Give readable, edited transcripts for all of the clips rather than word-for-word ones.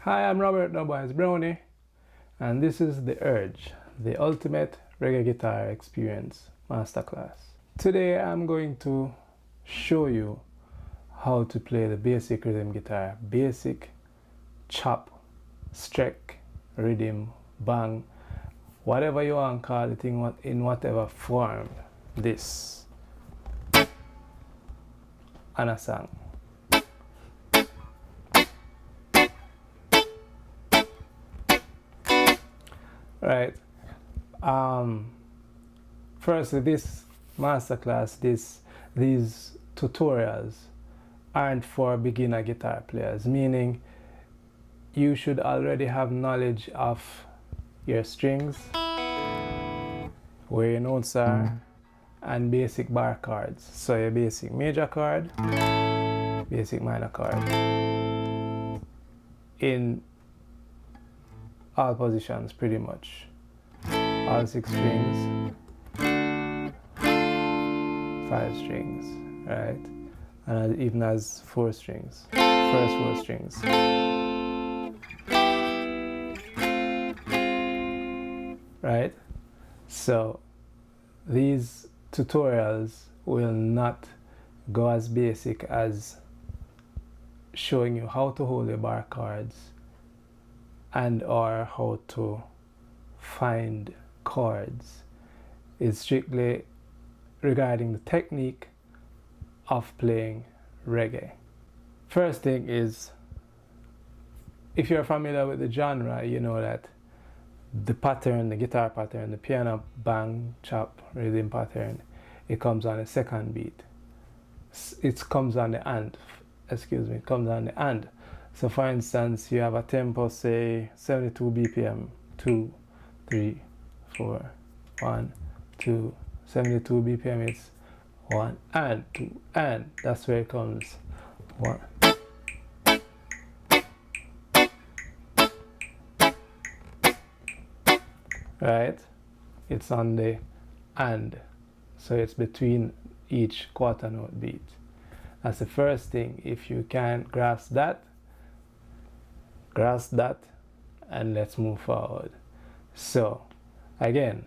Hi, I'm Robert Dubwise Browne, and this is The Urge, the ultimate reggae guitar experience masterclass. Today I'm going to show you how to play the basic rhythm guitar, basic chop, streck, rhythm, bang, whatever you want to call it in whatever form, this, and a song. Right. Firstly, this masterclass, these tutorials aren't for beginner guitar players, meaning you should already have knowledge of your strings, where your notes are, and basic bar chords. So your basic major chord, basic minor chord, in all positions pretty much. All 6 strings, 5 strings, right? And even as 4 strings, first 4 strings. Right? So these tutorials will not go as basic as showing you how to hold your bar chords and or how to find chords. It's strictly regarding the technique of playing reggae. First thing is, if you're familiar with the genre, you know that the pattern, the guitar pattern, the piano bang, chop, rhythm pattern, it comes on the second beat. It comes on the and, it comes on the and. So for instance, you have a tempo, say 72 BPM, 2, 3, 4, 1, 2, 72 BPM, it's 1 and 2 and, that's where it comes. 1. Right? It's on the and, so it's between each quarter note beat. That's the first thing. If you can grasp that, and let's move forward. So again,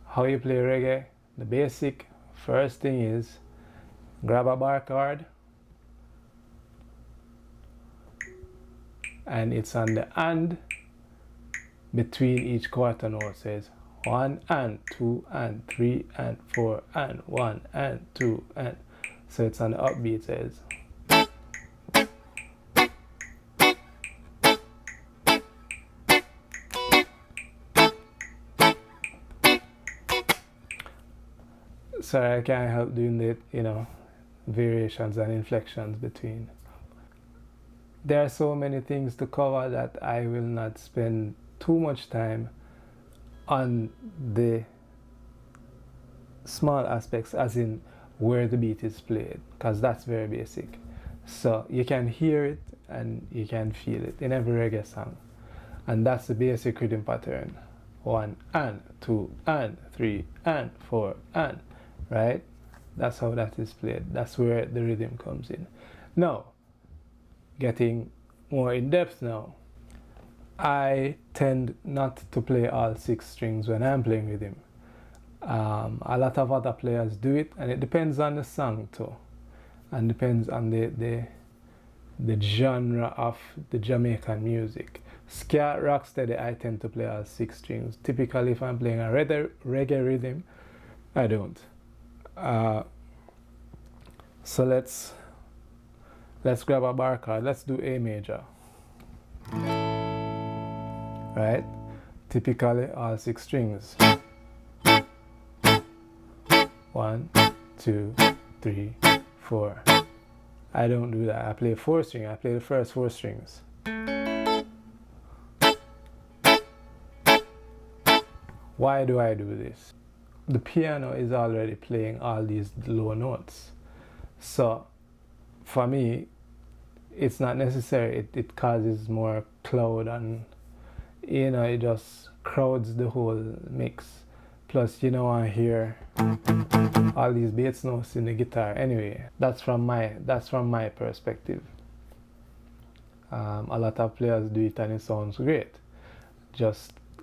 how you play reggae, the basic first thing is grab a bar chord, and it's on the and between each quarter note. Says 1 and 2 and 3 and 4 and 1 and 2 and, so it's on the upbeat. Says sorry, I can't help doing the variations and inflections between. There are so many things to cover that I will not spend too much time on the small aspects, as in where the beat is played, because that's very basic. So you can hear it and you can feel it in every reggae song, and that's the basic rhythm pattern. 1 and 2 and 3 and 4 and, right? That's how that is played. That's where the rhythm comes in. Now, getting more in depth now, I tend not to play all 6 strings when I'm playing rhythm. A lot of other players do it, and it depends on the song too, and depends on the genre of the Jamaican music. Ska, rocksteady, I tend to play all 6 strings. Typically, if I'm playing a reggae rhythm, I don't. So let's grab a bar chord. Let's do A major. Right? Typically all 6 strings. 1, 2, 3, 4. I don't do that. I play 4 string. I play the first 4 strings. Why do I do this? The piano is already playing all these low notes. So for me, it's not necessary. It causes more cloud, and it just crowds the whole mix. Plus, I hear all these bass notes in the guitar. Anyway, that's from my perspective. A lot of players do it and it sounds great.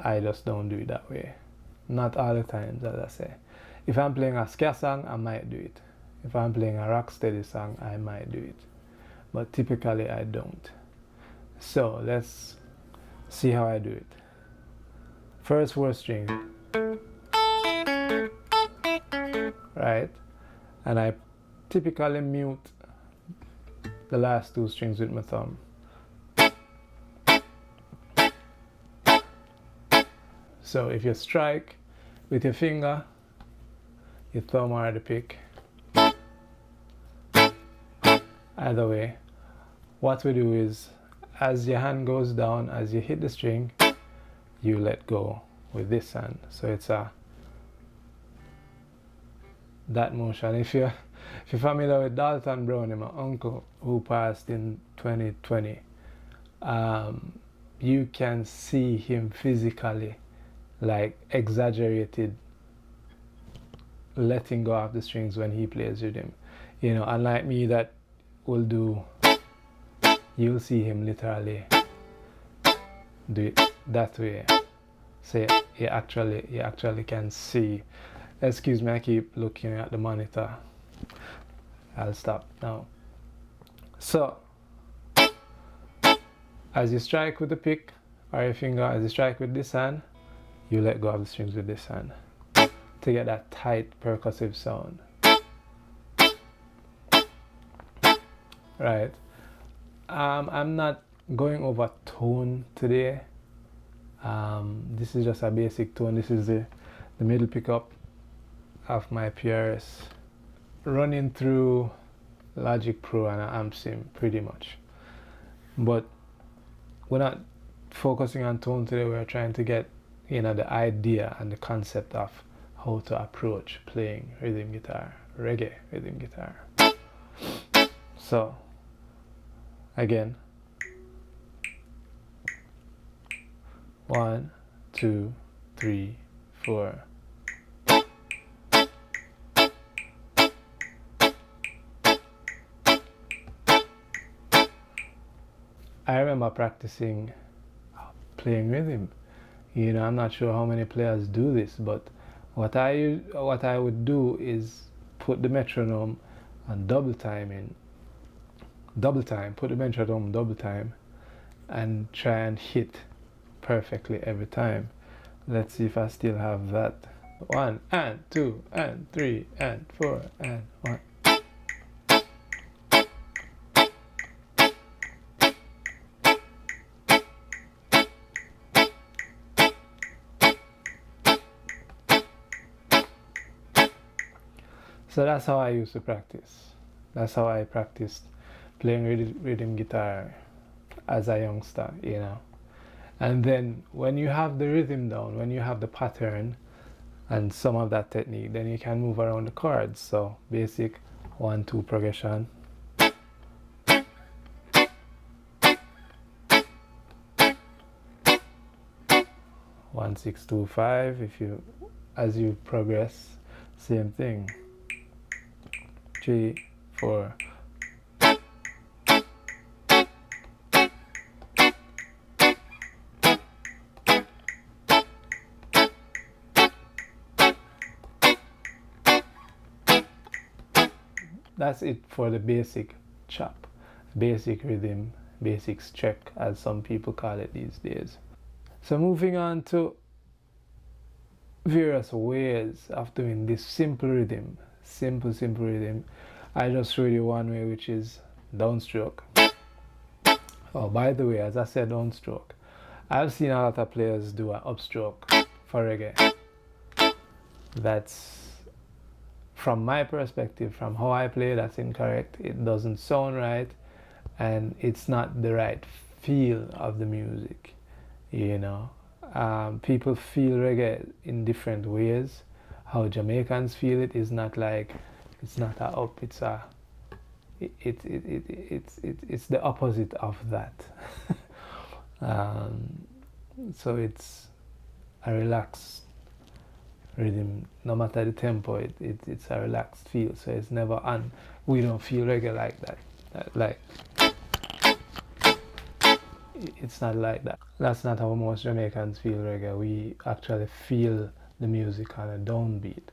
I just don't do it that way. Not all the times, as I say. If I'm playing a ska song, I might do it. If I'm playing a rock steady song, I might do it. But typically I don't. So let's see how I do it. First 4 strings, right? And I typically mute the last 2 strings with my thumb. So if you strike with your finger, your thumb or the pick, either way, what we do is, as your hand goes down, as you hit the string, you let go with this hand. So it's that motion. If you're familiar with Dalton Browne, my uncle who passed in 2020, you can see him physically, like, exaggerated letting go of the strings when he plays with him. You know, unlike me that will do, you'll see him literally do it that way. So you actually can see. Excuse me, I keep looking at the monitor. I'll stop now. So as you strike with the pick or your finger, as you strike with this hand, you let go of the strings with this hand to get that tight percussive sound. Right. I'm not going over tone today. This is just a basic tone. This is the middle pickup of my PRS running through Logic Pro and Amp Sim pretty much. But we're not focusing on tone today. We're trying to get, you know, the idea and the concept of how to approach playing rhythm guitar, reggae rhythm guitar. So again, 1, 2, 3, 4. I remember practicing playing rhythm. You know, I'm not sure how many players do this, but what I would do is put the metronome on double time, put the metronome double time, and try and hit perfectly every time. Let's see if I still have that. 1 and 2 and 3 and 4 and 1. So that's how I used to practice. That's how I practiced playing rhythm guitar as a youngster, you know. And then when you have the rhythm down, when you have the pattern and some of that technique, then you can move around the chords. So basic 1-2 progression. 1-6-2-5. If you, as you progress, same thing. 3, 4. That's it for the basic chop, basic rhythm, basic streck, as some people call it these days. So moving on to various ways of doing this simple rhythm, simple rhythm. I just showed you one way, which is downstroke. Oh, by the way, as I said, downstroke, I've seen a lot of players do an upstroke for reggae. That's, from my perspective, from how I play, that's incorrect. It doesn't sound right, and it's not the right feel of the music, you know. People feel reggae in different ways. How Jamaicans feel it is not like, it's not a up, it's a, it's the opposite of that. So it's a relaxed rhythm, no matter the tempo, it's a relaxed feel, so it's never on. We don't feel reggae like that, like it's not like that. That's not how most Jamaicans feel reggae. We actually feel the music on a downbeat.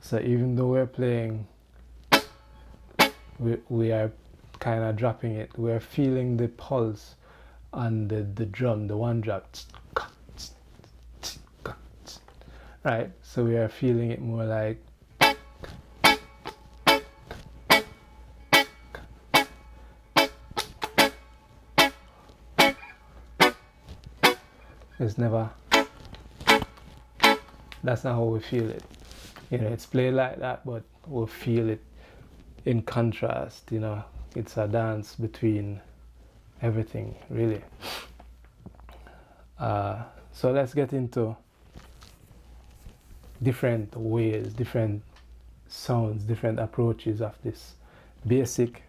So even though we're playing, we are kind of dropping it. We're feeling the pulse on the drum, the one drop. Right? So we are feeling it more like it's never, that's not how we feel it. You know, it's played like that, but we'll feel it in contrast, you know. It's a dance between everything, really. So let's get into different ways, different sounds, different approaches of this basic